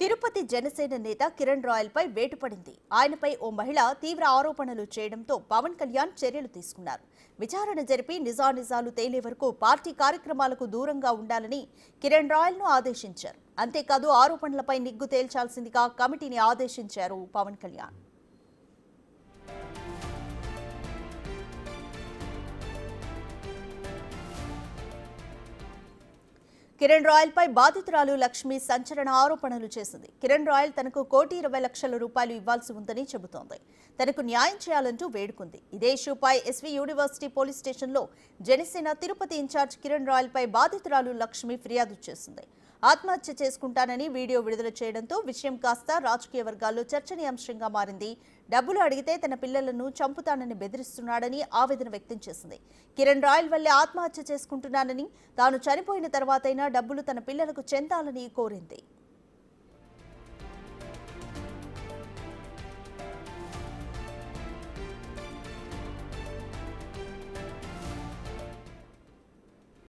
తిరుపతి జనసేన నేత కిరణ్ రాయల్ పై వేటు పడింది. ఆయనపై ఓ మహిళ తీవ్ర ఆరోపణలు చేయడంతో పవన్ కళ్యాణ్ చర్యలు తీసుకున్నారు. విచారణ జరిపి నిజానిజాలు తేలే వరకు పార్టీ కార్యక్రమాలకు దూరంగా ఉండాలని కిరణ్ రాయల్ ను ఆదేశించారు. అంతేకాదు ఆరోపణలపై నిగ్గు తేల్చాల్సిందిగా కమిటీని ఆదేశించారు పవన్ కళ్యాణ్. కిరణ్ రాయల్ పై బాధితురాలు లక్ష్మి సంచలన ఆరోపణలు చేసింది. కిరణ్ రాయల్ తనకు ₹1,20,00,000 ఇవ్వాల్సి ఉందని చెబుతోంది. తనకు న్యాయం చేయాలంటూ వేడుకుంది. ఇదే ఇష్యూపై ఎస్వీ యూనివర్సిటీ పోలీస్ స్టేషన్లో జనసేన తిరుపతి ఇన్ఛార్జ్ కిరణ్ రాయల్ పై బాధితురాలు లక్ష్మి ఫిర్యాదు చేసింది. ఆత్మహత్య చేసుకుంటానని వీడియో విడుదల చేయడంతో విషయం కాస్త రాజకీయ వర్గాల్లో చర్చనీయాంశంగా మారింది. డబ్బులు అడిగితే తన పిల్లలను చంపుతానని బెదిరిస్తున్నాడని ఆవేదన వ్యక్తం చేసింది. కిరణ్ రాయల్ వల్లే ఆత్మహత్య చేసుకుంటున్నానని, తాను చనిపోయిన తర్వాతైనా డబ్బులు తన పిల్లలకు చెందాలని కోరింది.